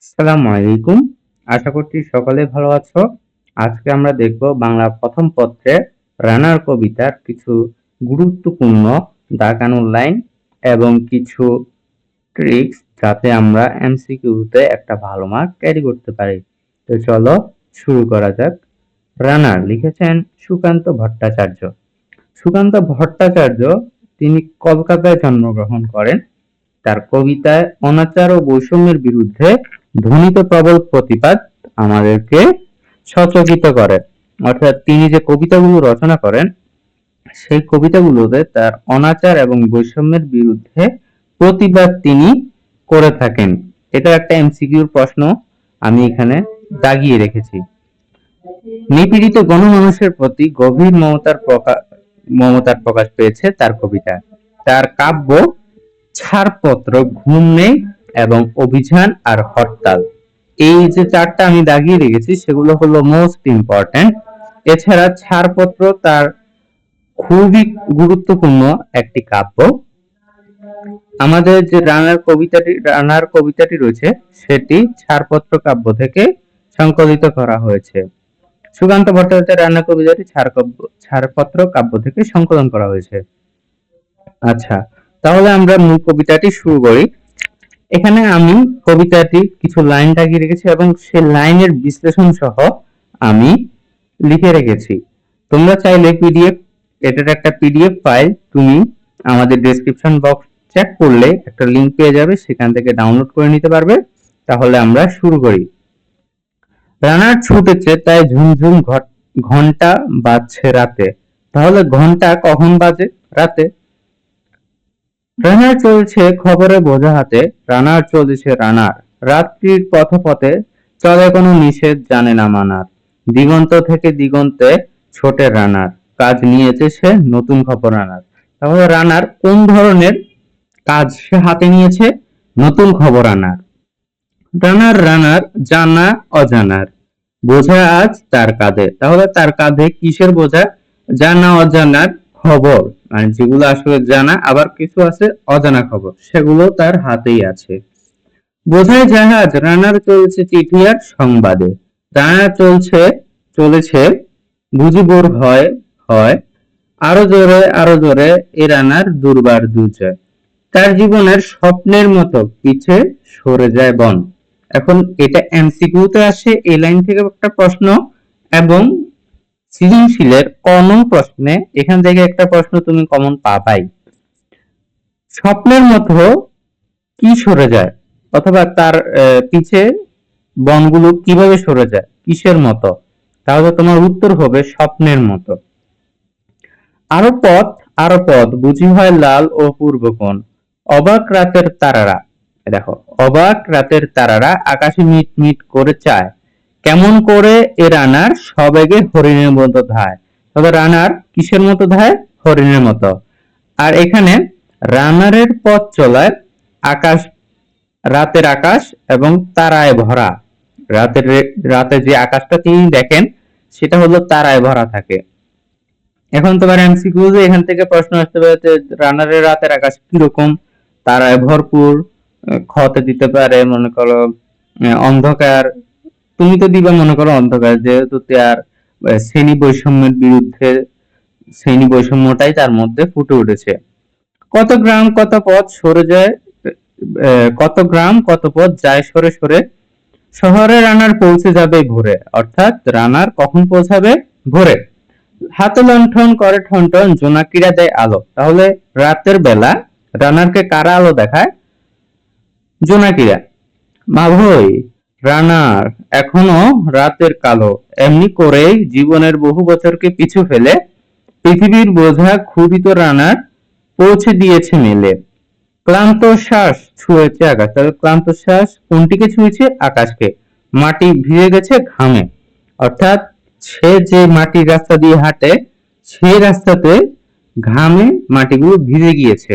আসসালামু আলাইকুম। আশা করছি সকলে ভালো আছো। আজকে আমরা দেখব বাংলা প্রথম পত্রে রানার কবিতার কিছু গুরুত্বপূর্ণ দাগানোর লাইন এবং কিছু ট্রিক্স যাতে আমরা এমসিকিউতে একটা ভালো মার্ক ক্যারি করতে পারি। তো চলো শুরু করা যাক। রানার লিখেছেন সুকান্ত ভট্টাচার্য। সুকান্ত ভট্টাচার্য তিনি কলকাতায় জন্মগ্রহণ করেন। তার কবিতায় অনাচার ও বৈষম্যের বিরুদ্ধে ধ্বনিত প্রবল প্রতিবাদ আমাদেরকে সচকিত করে। অর্থাৎ তিনি যে কবিতাগুলো রচনা করেন সেই কবিতাগুলোতে তার অনাচার এবং বৈষম্যের বিরুদ্ধে প্রতিবাদ তিনি করে থাকেন। এটা একটা এমসিকিউর প্রশ্ন আমি এখানে দাগিয়ে রেখেছি। নিপীড়িত গণমানুষের প্রতি গভীর মমতার প্রকাশ পেয়েছে তার কবিতায়। তার কাব্য ছাড়পত্র, ঘুম নেই এবং অভিযান আর হরতাল, এই যে চারটা আমি দাগিয়ে রেখেছি সেগুলো হলো মোস্ট ইম্পর্টেন্ট। এছাড়া ছাড়পত্র তার খুবই গুরুত্বপূর্ণ একটি কাব্য। আমাদের যে রানার কবিতাটি রয়েছে সেটি ছাড়পত্র কাব্য থেকে সংকলিত করা হয়েছে। সুকান্ত ভট্টাচার্যের রানার কবিতাটি ছাড়পত্র কাব্য থেকে সংকলন করা হয়েছে। আচ্ছা, তাহলে আমরা মূল কবিতাটি শুরু করি। এখানে আমি কবিতাটি কিছু লাইন দাগিয়ে রেখেছি এবং সেই লাইনের বিশ্লেষণ সহ আমি লিখে রেখেছি। তোমরা চাইলে এটার একটা পিডিএফ ফাইল তুমি আমাদের ডেসক্রিপশন বক্স চেক করলে একটা লিংক পেয়ে যাবে, সেখান থেকে ডাউনলোড করে নিতে পারবে। তাহলে আমরা শুরু করি। রানার ছুটেছে তাই ঝুমঝুম ঘন্টা বাজছে রাতে। তাহলে ঘন্টা কখন বাজে? রাতে। রানার চলছে খবরে বোঝা হাতে, রানার চলছে রানার। রাত্রির পথে চলে কোনো নিষেধ জানে না মানার। দিগন্ত থেকে দিগন্তে ছোটে রানার, কাজ নিয়েছে সে নতুন খবর আনার। তাহলে রানার কোন ধরনের কাজ সে হাতে নিয়েছে? নতুন খবর আনার। রানার জানা অজানার বোঝা আজ তার কাঁধে। তাহলে তার কাঁধে কিসের বোঝা? জানা অজানার খবর, মানে যেগুলো আসলে জানা, আবার কিছু আছে অজানা খবর, সেগুলো তার হাতেই আছে। বোঝায় জাহাজ, রানার চলছে চিঠি আর সংবাদে। রানার চলেছে বুঝি বোর হয় হয়, আরো জোরে এ রানার দুর্বার দুর্জয়। তার জীবনের স্বপ্নের মতো পিছে সরে যায় বন। এখন এটা এমসিকিউতে আসে, এই লাইন থেকে একটা প্রশ্ন, এবং সৃজনশীলের কমন প্রশ্নে এখান থেকে একটা প্রশ্ন তুমি কমন পাবাই। স্বপ্নের মতো কি সরে যায়, অথবা তার পিছে বনগুলো কিভাবে সরে যায়, কিসের মতো? তাহলে তোমার উত্তর হবে স্বপ্নের মতো। আরো পথ বুঝি হয় লাল ও পূর্বকোণ। অবাক রাতের তারারা, দেখো, অবাক রাতের তারারা আকাশে মিট মিট করে চায়। কেমন করে এ রানার সবেগে হরিণের মতো ধায়। তবে রানার কিসের মতো ধায়? হরিণের মতো। আর এখানে রানারের পথ চলায় আকাশ, রাতের আকাশ এবং তারায় ভরা। রাতে যে আকাশটা তিনি দেখেন সেটা হলো তারায় ভরা থাকে। এখন তোমার এমসিকিউ এখান থেকে প্রশ্ন আসতে পারে যে রানারের রাতের আকাশ কিরকম? তারায় ভরপুর। খতে দিতে পারে মনে করো অন্ধকার। তুমি তো দিবা মনে করো অন্ধকার, যেহেতু তার শ্রেণী বৈষম্যের বিরুদ্ধে, শ্রেণী বৈষম্যটাই তার মধ্যে ফুটে উঠেছে। কত গ্রাম কত পথ সরে যায়, কত গ্রাম কত পথ যায় সরে সরে। শহরে রানার পৌঁছে যাবে ভোরে। অর্থাৎ রানার কখন পৌঁছাবে? ভোরে। হাতে লণ্ঠন করে ঠনঠন, জোনাকিরা দেয় আলো। তাহলে রাতের বেলা রানারকে কারা আলো দেখায়? জোনাকিরা। মাভৈ রানার এখনো রাতের কালো, এমনি করেই জীবনের বহু বছরকে পিছু ফেলে পৃথিবীর বোঝা ক্ষুধিত রানার পৌঁছে দিয়েছে মেলে। ক্লান্ত শ্বাস ছুঁয়েছে আকাশ। তাহলে ক্লান্ত শ্বাস কোনটিকে ছুঁয়েছে? আকাশকে। মাটি ভিজে গেছে ঘামে। অর্থাৎ সে যে মাটির রাস্তা দিয়ে হাঁটে সেই রাস্তাতে ঘামে মাটিগুলো ভিজে গিয়েছে।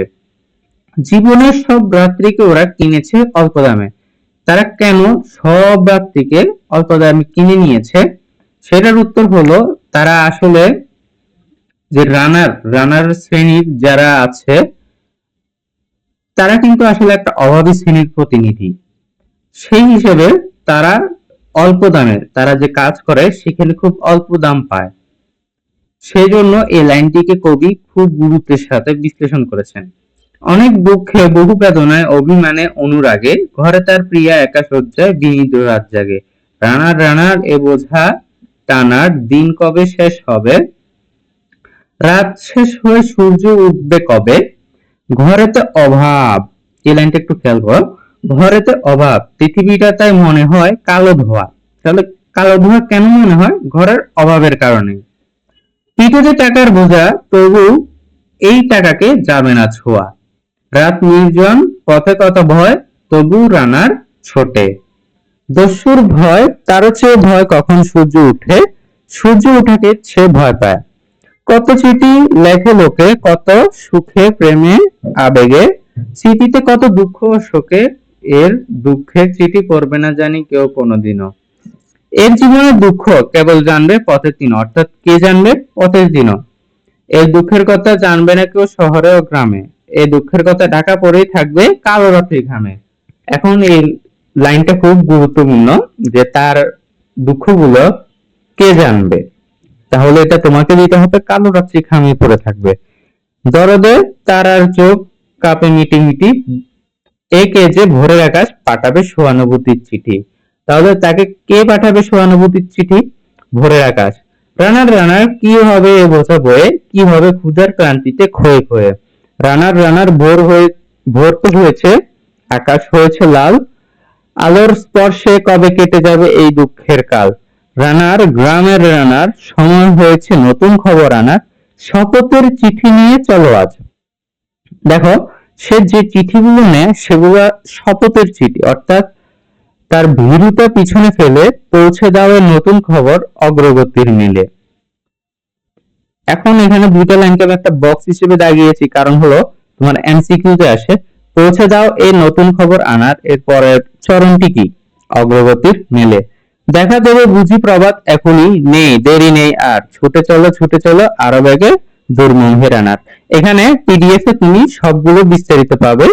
জীবনের সব রাত্রিকে ওরা কিনেছে অল্প দামে। তারা কেন সব রাত্রিকে অল্প দামে কিনে নিয়েছে? সেটার উত্তর হলো, তারা আসলে যে রানার শ্রেণীর যারা আছে তারা কিন্তু আসলে একটা অভাবী শ্রেণীর প্রতিনিধি। সেই হিসেবে তারা অল্প দামে, তারা যে কাজ করে সেখানে খুব অল্প দাম পায়। সেই জন্য এই লাইনটিকে কবি খুব গুরুত্বের সাথে বিশ্লেষণ করেছেন। অনেক দুঃখে, বহু বেদনায়, অভিমানে, অনুরাগে ঘরে তার প্রিয়া একা শয্যায় বিনীত রাত জাগে। রানার রানার এ বোঝা টানার দিন কবে শেষ হবে? রাত শেষ হয়ে সূর্য উঠবে কবে? ঘরেতে অভাব, এই লাইনটা একটু খেয়াল করো। ঘরেতে অভাব, পৃথিবীটা তাই মনে হয় কালো ধোয়া। তাহলে কালো ধোয়া কেন মনে হয়? ঘরের অভাবের কারণে। পিঠে যে টাকার বোঝা, তবু এই টাকাকে যাবে না ছোঁয়া। রাত নির্জন, পথে কত ভয়, তবু রানার ছোটে। দস্যুর ভয়, তারও চেয়ে ভয় কখন সূর্য উঠে, সূর্য উঠাকে সে ভয় পায়। কত চিঠি লেখে লোকে, কত সুখে প্রেমে আবেগে, স্মৃতিতে কত দুঃখ ও শোকে, এর দুঃখের চিঠি পড়বে না জানি কেউ কোনোদিনও। এর জীবনের দুঃখ কেবল জানবে পথের দিন, অর্থাৎ কে জানবে? পথের দিনও। এই দুঃখের কথা জানবে না কেউ শহরে ও গ্রামে, এই দুঃখের কথা ঢাকা পড়েই থাকবে কালো রাত্রি ঘামে। এখন এই লাইনটা খুব গুরুত্বপূর্ণ, যে তার দুঃখগুলো কে জানবে? তাহলে এটা তোমাকে দিতে হবে কালো রাত্রি ঘামিয়ে পড়ে থাকবে। দরদে তারার চোখ কাঁপে মিটি মিটি, একে যে ভোরের আকাশ পাঠাবে সহানুভূতির চিঠি। তাহলে তাকে কে পাঠাবে সহানুভূতির চিঠি? ভোরের আকাশ। রানার রানার কি হবে এ বোঝা বয়ে, কি হবে ক্ষুধার ক্লান্তিতে ক্ষয়ে ক্ষয়ে। রানার রানার ভোর তো হয়েছে, আকাশ হয়েছে লাল, আলোর স্পর্শে কবে কেটে যাবে এই দুঃখের কাল। রানার গ্রামের রানার সময় হয়েছে নতুন খবর আনার, শপথের চিঠি নিয়ে চলো আজ। দেখো, সে যে চিঠিগুলো নেয় সেগুলো শপথের চিঠি, অর্থাৎ তার ভীরুতা পিছনে ফেলে পৌঁছে দাও এ নতুন খবর অগ্রগতির মিলে। এখন এখানে দুইটা লাইনকে আমি একটা বক্স হিসেবে দাগিয়েছি, কারণ হলো তোমার এমসিকিউ তে আসে পৌঁছে দাও এই নতুন খবর আনার, এর পরের চরণটি কি? অগ্রগতির মেলে। দেখা দেবে বুঝি প্রভাত এখনই, নেই দেরি নেই আর, ছুটে চলো আরো বেগে দুর্মুখের আনার। এখানে পিডিএফ এ তুমি সবগুলো বিস্তারিত পাবে।